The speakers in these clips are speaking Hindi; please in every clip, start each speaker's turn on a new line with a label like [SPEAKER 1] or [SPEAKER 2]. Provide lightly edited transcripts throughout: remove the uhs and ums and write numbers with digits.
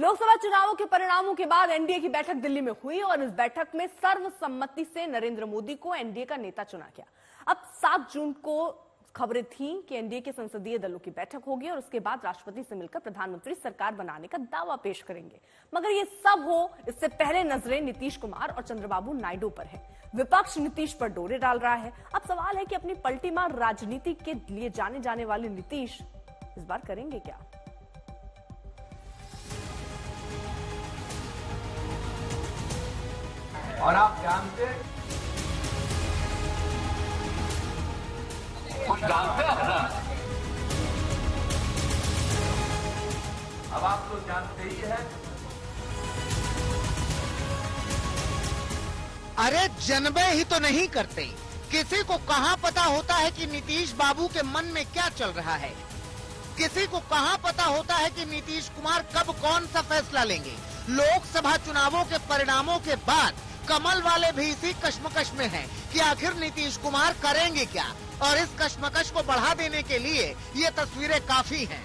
[SPEAKER 1] लोकसभा चुनावों के परिणामों के बाद एनडीए की बैठक दिल्ली में हुई और इस बैठक में सर्वसम्मति से नरेंद्र मोदी को एनडीए का नेता चुना गया। अब 7 जून को खबरें थीं कि एनडीए के संसदीय दलों की बैठक होगी और उसके बाद राष्ट्रपति से मिलकर प्रधानमंत्री सरकार बनाने का दावा पेश करेंगे। मगर ये सब हो इससे पहले नजरें नीतीश कुमार और चंद्रबाबू नायडू पर है। विपक्ष नीतीश पर डोरे डाल रहा है। अब सवाल है कि अपनी पलटी मार राजनीति के लिए जाने जाने वाले नीतीश इस बार करेंगे क्या?
[SPEAKER 2] और आप जानते कुछ जानते हैं ना? अब आप तो जानते ही हैं।
[SPEAKER 3] अरे जनबे ही तो नहीं करते। किसी को कहाँ पता होता है कि नीतीश बाबू के मन में क्या चल रहा है? किसी को कहाँ पता होता है कि नीतीश कुमार कब कौन सा फैसला लेंगे? लोकसभा चुनावों के परिणामों के बाद कमल वाले भी इसी कश्मकश में हैं कि आखिर नीतीश कुमार करेंगे क्या, और इस कश्मकश को बढ़ा देने के लिए ये तस्वीरें काफी हैं।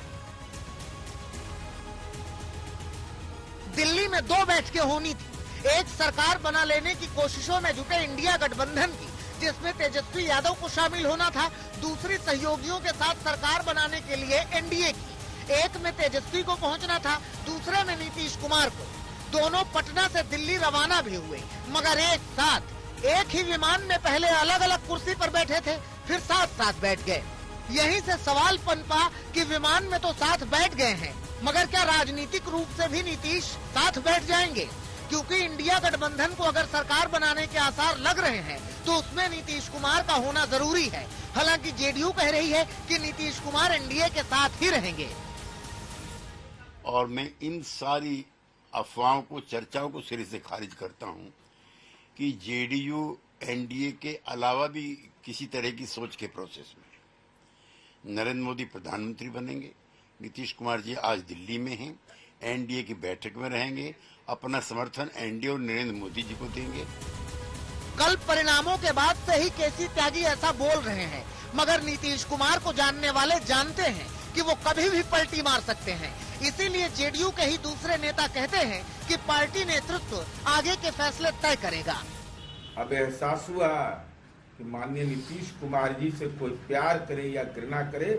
[SPEAKER 3] दिल्ली में 2 बैठकें होनी थी। एक सरकार बना लेने की कोशिशों में जुटे इंडिया गठबंधन की, जिसमें तेजस्वी यादव को शामिल होना था। दूसरी सहयोगियों के साथ सरकार बनाने के लिए एनडीए की। एक में तेजस्वी को पहुंचना था, दूसरे में नीतीश कुमार को। दोनों पटना से दिल्ली रवाना भी हुए, मगर एक साथ एक ही विमान में पहले अलग अलग कुर्सी पर बैठे थे, फिर साथ साथ बैठ गए। यहीं से सवाल पनपा कि विमान में तो साथ बैठ गए हैं, मगर क्या राजनीतिक रूप से भी नीतीश साथ बैठ जाएंगे? क्योंकि इंडिया गठबंधन को अगर सरकार बनाने के आसार लग रहे हैं तो उसमें नीतीश कुमार का होना जरूरी है। हालांकि जेडीयू कह रही है कि नीतीश कुमार एनडीए के साथ ही रहेंगे।
[SPEAKER 4] और मैं इन सारी अफवाहों को, चर्चाओं को सिरे से खारिज करता हूं कि जेडीयू एनडीए के अलावा भी किसी तरह की सोच के प्रोसेस में। नरेंद्र मोदी प्रधानमंत्री बनेंगे, नीतीश कुमार जी आज दिल्ली में हैं, एनडीए की बैठक में रहेंगे, अपना समर्थन एनडीए और नरेंद्र मोदी जी को देंगे।
[SPEAKER 3] कल परिणामों के बाद से ही केसी त्यागी ऐसा बोल रहे हैं, मगर नीतीश कुमार को जानने वाले जानते हैं कि वो कभी भी पलटी मार सकते हैं। इसीलिए जेडीयू के ही दूसरे नेता कहते हैं कि पार्टी नेतृत्व आगे के फैसले तय करेगा।
[SPEAKER 5] अब एहसास हुआ कि माननीय नीतीश कुमार जी से कोई प्यार करे या घृणा करे,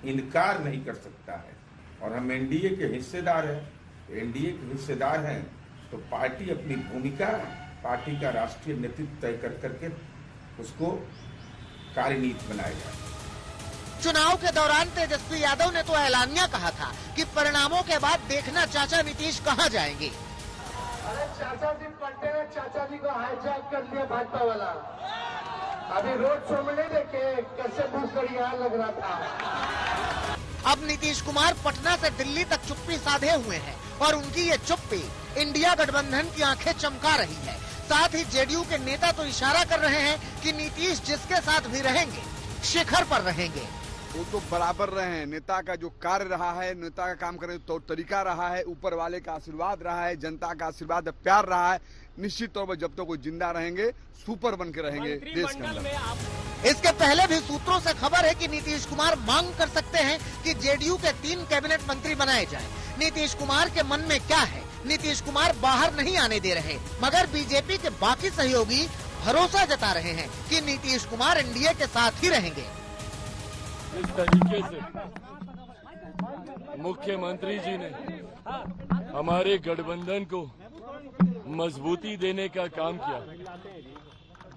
[SPEAKER 5] इनकार नहीं कर सकता है। और हम एनडीए के हिस्सेदार हैं। एनडीए के हिस्सेदार हैं तो पार्टी अपनी भूमिका, पार्टी का राष्ट्रीय नेतृत्व तय कर करके उसको कार्यनीति बनाएगा।
[SPEAKER 3] चुनाव के दौरान तेजस्वी यादव ने तो ऐलानिया कहा था कि परिणामों के बाद देखना चाचा नीतीश कहां जाएंगे।
[SPEAKER 6] अरे चाचा जी पलटे ने चाचा जी को हाईजैक कर दिया भाजपा वाला। अभी रोड शो में नहीं देखे कैसे भूसड़िया लग रहा था।
[SPEAKER 3] अब नीतीश कुमार पटना से दिल्ली तक चुप्पी साधे हुए हैं और उनकी ये चुप्पी इंडिया गठबंधन की आंखें चमका रही है। साथ ही जेडीयू के नेता तो इशारा कर रहे हैं कि नीतीश जिसके साथ भी रहेंगे शिखर पर रहेंगे।
[SPEAKER 7] वो तो बराबर रहे हैं। नेता का जो कार्य रहा है, नेता का काम करने का तरीका रहा है, ऊपर वाले का आशीर्वाद रहा है, जनता का आशीर्वाद प्यार रहा है। निश्चित तौर पर जब तक वो जिंदा रहेंगे सुपर बन के रहेंगे देश के अंदर।
[SPEAKER 3] इसके पहले भी सूत्रों से खबर है कि नीतीश कुमार मांग कर सकते हैं कि जेडीयू के 3 कैबिनेट मंत्री बनाए जाएं। नीतीश कुमार के मन में क्या है, नीतीश कुमार बाहर नहीं आने दे रहे, मगर बीजेपी के बाकी सहयोगी भरोसा जता रहे हैं कि नीतीश कुमार एनडीए के साथ ही रहेंगे।
[SPEAKER 8] इस तरीके से मुख्यमंत्री जी ने हमारे गठबंधन को मजबूती देने का काम किया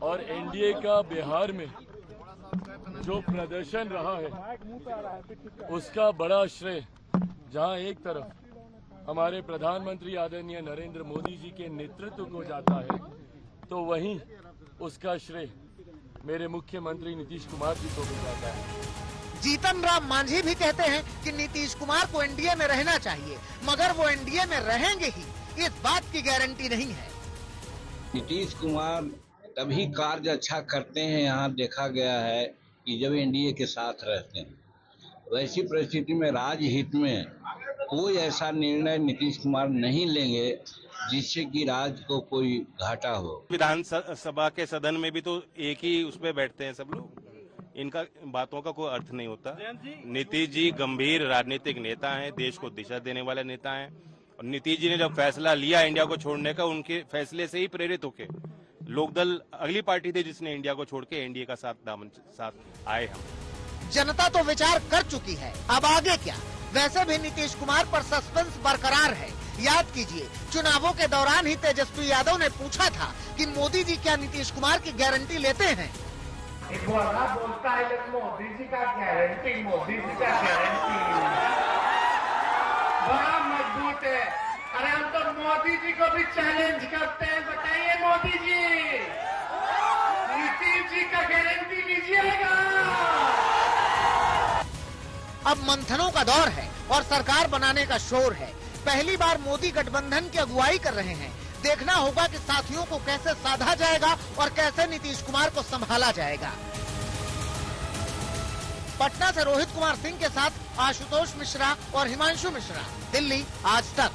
[SPEAKER 8] और एनडीए का बिहार में जो प्रदर्शन रहा है उसका बड़ा श्रेय जहां एक तरफ हमारे प्रधानमंत्री आदरणीय नरेंद्र मोदी जी के नेतृत्व को जाता है, तो वहीं उसका श्रेय मेरे मुख्यमंत्री नीतीश कुमार जी को भी जाता है।
[SPEAKER 3] जीतन राम मांझी भी कहते हैं कि नीतीश कुमार को एनडीए में रहना चाहिए, मगर वो एनडीए में रहेंगे ही इस बात की गारंटी नहीं है।
[SPEAKER 9] नीतीश कुमार तभी कार्य अच्छा करते हैं, यहाँ देखा गया है कि जब एनडीए के साथ रहते हैं। वैसी परिस्थिति में राजहित में कोई ऐसा निर्णय नीतीश कुमार नहीं लेंगे जिससे कि राज्य को कोई घाटा हो।
[SPEAKER 10] विधानसभा के सदन में भी तो एक ही उस पे बैठते हैं सब लोग, इनका बातों का कोई अर्थ नहीं होता। नीतीश जी गंभीर राजनीतिक नेता हैं, देश को दिशा देने वाले नेता हैं और नीतीश जी ने जब फैसला लिया इंडिया को छोड़ने का, उनके फैसले से ही प्रेरित होके लोकदल अगली पार्टी थी जिसने इंडिया को छोड़ के एनडीए का साथ आए हम।
[SPEAKER 3] जनता तो विचार कर चुकी है, अब आगे क्या? वैसे भी नीतीश कुमार पर सस्पेंस बरकरार है। याद कीजिए, चुनावों के दौरान ही तेजस्वी यादव ने पूछा था कि मोदी जी क्या नीतीश कुमार की गारंटी लेते हैं।
[SPEAKER 6] एक बोला बोलता है लेकिन मोदी जी का गारंटी, मोदी जी का गारंटी बड़ा मजबूत है। अरे हम तो मोदी जी को भी चैलेंज करते हैं, बताइए मोदी जी, नीतीश जी का गारंटी लीजिएगा।
[SPEAKER 3] अब मंथनों का दौर है और सरकार बनाने का शोर है। पहली बार मोदी गठबंधन की अगुवाई कर रहे हैं। देखना होगा कि साथियों को कैसे साधा जाएगा और कैसे नीतीश कुमार को संभाला जाएगा। पटना से रोहित कुमार सिंह के साथ आशुतोष मिश्रा और हिमांशु मिश्रा, दिल्ली आज तक।